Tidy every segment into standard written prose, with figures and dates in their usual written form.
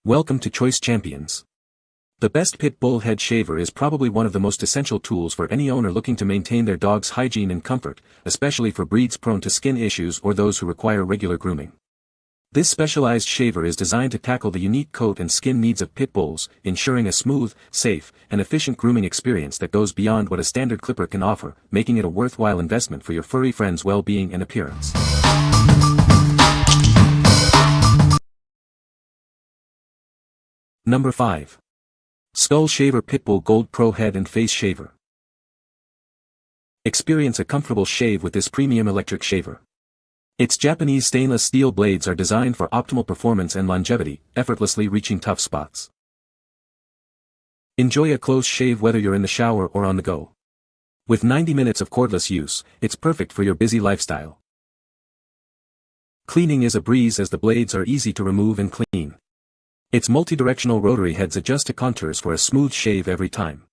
Welcome to Choice Champions. The best Pitbull head shaver is probably one of the most essential tools for any owner looking to maintain their dog's hygiene and comfort, especially for breeds prone to skin issues or those who require regular grooming. This specialized shaver is designed to tackle the unique coat and skin needs of pit bulls, ensuring a smooth, safe, and efficient grooming experience that goes beyond what a standard clipper can offer, making it a worthwhile investment for your furry friend's well-being and appearance. Number 5. Skull Shaver Pitbull Gold Pro Head and Face Shaver. Experience a comfortable shave with this premium electric shaver. Its Japanese stainless steel blades are designed for optimal performance and longevity, effortlessly reaching tough spots. Enjoy a close shave whether you're in the shower or on the go. With 90 minutes of cordless use, it's perfect for your busy lifestyle. Cleaning is a breeze as the blades are easy to remove and clean. Its multi-directional rotary heads adjust to contours for a smooth shave every time.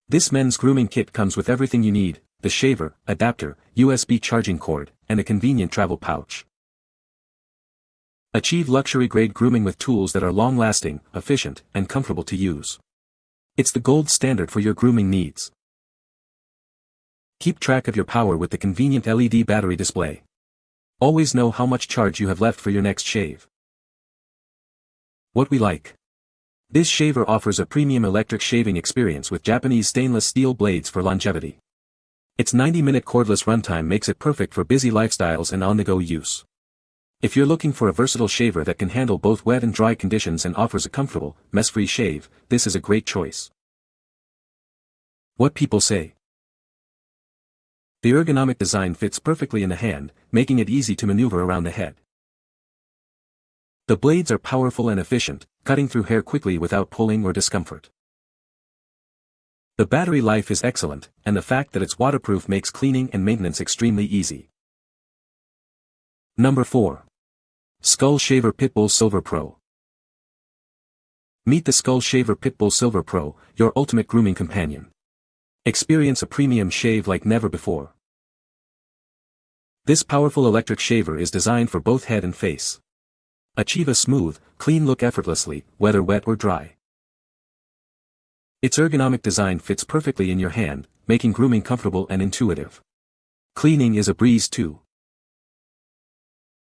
This men's grooming kit comes with everything you need: the shaver, adapter, USB charging cord, and a convenient travel pouch. Achieve luxury-grade grooming with tools that are long-lasting, efficient, and comfortable to use. It's the gold standard for your grooming needs. Keep track of your power with the convenient LED battery display. Always know how much charge you have left for your next shave. What we like. This shaver offers a premium electric shaving experience with Japanese stainless steel blades for longevity. Its 90-minute cordless runtime makes it perfect for busy lifestyles and on-the-go use. If you're looking for a versatile shaver that can handle both wet and dry conditions and offers a comfortable, mess-free shave, this is a great choice. What people say. The ergonomic design fits perfectly in the hand, making it easy to maneuver around the head. The blades are powerful and efficient, cutting through hair quickly without pulling or discomfort. The battery life is excellent, and the fact that it's waterproof makes cleaning and maintenance extremely easy. Number 4. Skull Shaver Pitbull Silver Pro. Meet the Skull Shaver Pitbull Silver Pro, your ultimate grooming companion. Experience a premium shave like never before. This powerful electric shaver is designed for both head and face. Achieve a smooth, clean look effortlessly, whether wet or dry. Its ergonomic design fits perfectly in your hand, making grooming comfortable and intuitive. Cleaning is a breeze too.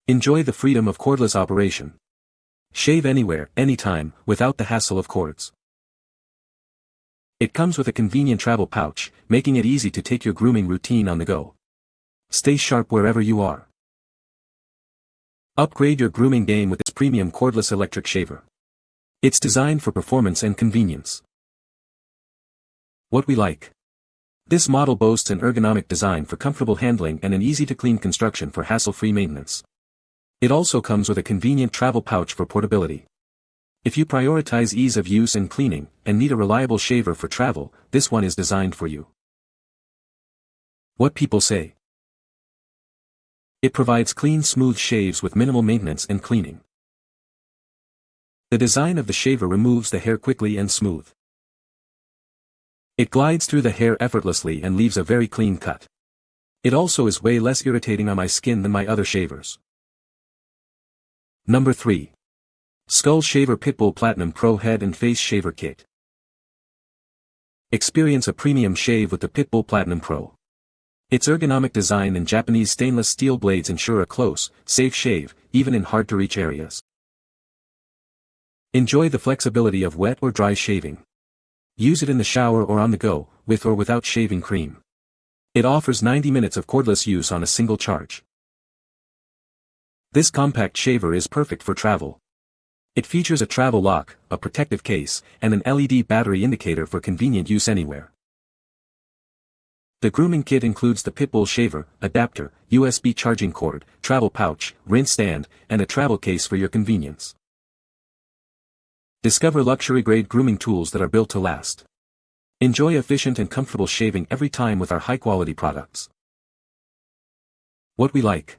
Enjoy the freedom of cordless operation. Shave anywhere, anytime, without the hassle of cords. It comes with a convenient travel pouch, making it easy to take your grooming routine on the go. Stay sharp wherever you are. Upgrade your grooming game with its premium cordless electric shaver. It's designed for performance and convenience. What we like. This model boasts an ergonomic design for comfortable handling and an easy-to-clean construction for hassle-free maintenance. It also comes with a convenient travel pouch for portability. If you prioritize ease of use and cleaning, and need a reliable shaver for travel, this one is designed for you. What people say. It provides clean, smooth shaves with minimal maintenance and cleaning. The design of the shaver removes the hair quickly and smooth. It glides through the hair effortlessly and leaves a very clean cut. It also is way less irritating on my skin than my other shavers. Number 3. Skull Shaver Pitbull Platinum Pro Head and Face Shaver Kit. Experience a premium shave with the Pitbull Platinum Pro. Its ergonomic design and Japanese stainless steel blades ensure a close, safe shave, even in hard-to-reach areas. Enjoy the flexibility of wet or dry shaving. Use it in the shower or on the go, with or without shaving cream. It offers 90 minutes of cordless use on a single charge. This compact shaver is perfect for travel. It features a travel lock, a protective case, and an LED battery indicator for convenient use anywhere. The grooming kit includes the Pitbull shaver, adapter, USB charging cord, travel pouch, rinse stand, and a travel case for your convenience. Discover luxury-grade grooming tools that are built to last. Enjoy efficient and comfortable shaving every time with our high-quality products. What we like.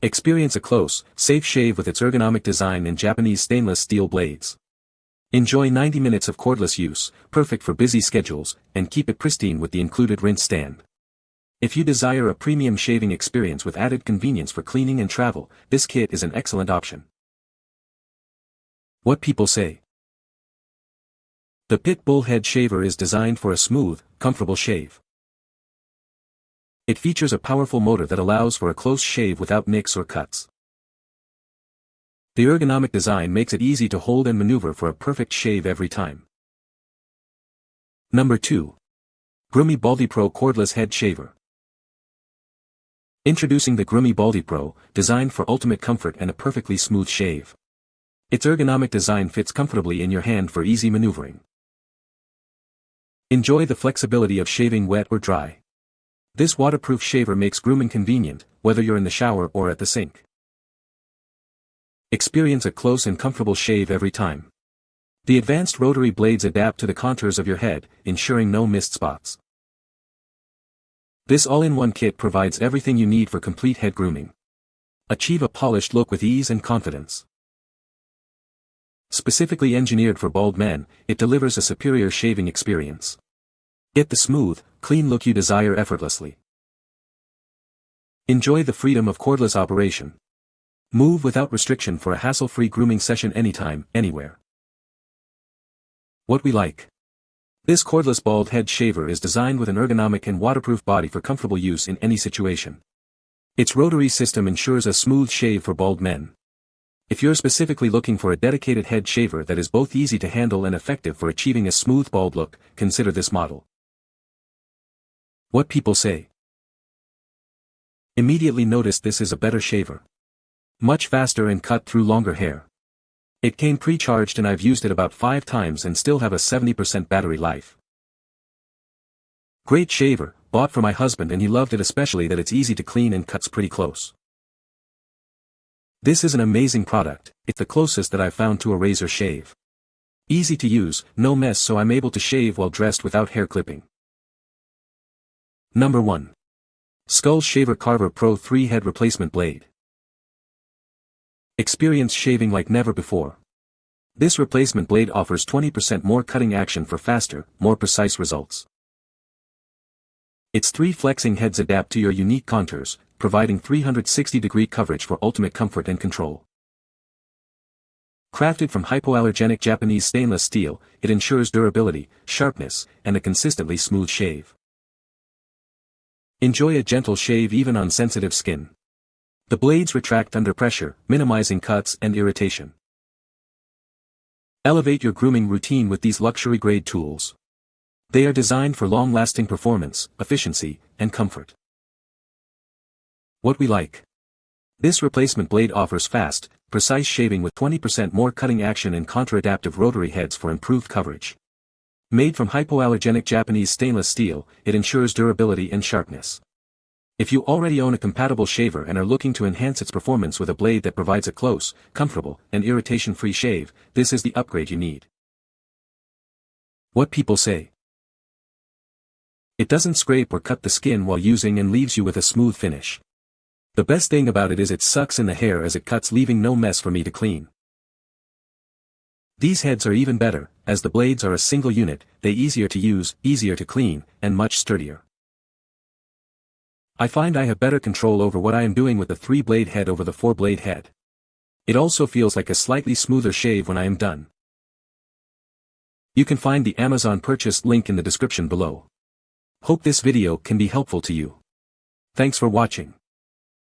Experience a close, safe shave with its ergonomic design and Japanese stainless steel blades. Enjoy 90 minutes of cordless use, perfect for busy schedules, and keep it pristine with the included rinse stand. If you desire a premium shaving experience with added convenience for cleaning and travel, this kit is an excellent option. What people say. The Pitbull head shaver is designed for a smooth, comfortable shave. It features a powerful motor that allows for a close shave without nicks or cuts. The ergonomic design makes it easy to hold and maneuver for a perfect shave every time. Number 2. Groomie BaldiePro Cordless Head Shaver. Introducing the Groomie BaldiePro, designed for ultimate comfort and a perfectly smooth shave. Its ergonomic design fits comfortably in your hand for easy maneuvering. Enjoy the flexibility of shaving wet or dry. This waterproof shaver makes grooming convenient, whether you're in the shower or at the sink. Experience a close and comfortable shave every time. The advanced rotary blades adapt to the contours of your head, ensuring no missed spots. This all-in-one kit provides everything you need for complete head grooming. Achieve a polished look with ease and confidence. Specifically engineered for bald men, it delivers a superior shaving experience. Get the smooth, clean look you desire effortlessly. Enjoy the freedom of cordless operation. Move without restriction for a hassle-free grooming session anytime, anywhere. What we like. This cordless bald head shaver is designed with an ergonomic and waterproof body for comfortable use in any situation. Its rotary system ensures a smooth shave for bald men. If you're specifically looking for a dedicated head shaver that is both easy to handle and effective for achieving a smooth bald look, consider this model. What people say. Immediately noticed this is a better shaver. Much faster and cut through longer hair. It came pre-charged and I've used it about 5 times and still have a 70% battery life. Great shaver, bought for my husband and he loved it, especially that it's easy to clean and cuts pretty close. This is an amazing product. It's the closest that I've found to a razor shave. Easy to use, no mess, so I'm able to shave while dressed without hair clipping. Number 1. Skull Shaver Carver Pro 3 Head Replacement Blade. Experience shaving like never before. This replacement blade offers 20% more cutting action for faster, more precise results. Its 3 flexing heads adapt to your unique contours, providing 360-degree coverage for ultimate comfort and control. Crafted from hypoallergenic Japanese stainless steel, it ensures durability, sharpness, and a consistently smooth shave. Enjoy a gentle shave even on sensitive skin. The blades retract under pressure, minimizing cuts and irritation. Elevate your grooming routine with these luxury-grade tools. They are designed for long-lasting performance, efficiency, and comfort. What we like. This replacement blade offers fast, precise shaving with 20% more cutting action and counter-adaptive rotary heads for improved coverage. Made from hypoallergenic Japanese stainless steel, it ensures durability and sharpness. If you already own a compatible shaver and are looking to enhance its performance with a blade that provides a close, comfortable, and irritation-free shave, this is the upgrade you need. What people say. It doesn't scrape or cut the skin while using and leaves you with a smooth finish. The best thing about it is it sucks in the hair as it cuts, leaving no mess for me to clean. These heads are even better, as the blades are a single unit, they easier to use, easier to clean, and much sturdier. I find I have better control over what I am doing with the 3-blade head over the 4-blade head. It also feels like a slightly smoother shave when I am done. You can find the Amazon purchase link in the description below. Hope this video can be helpful to you. Thanks for watching.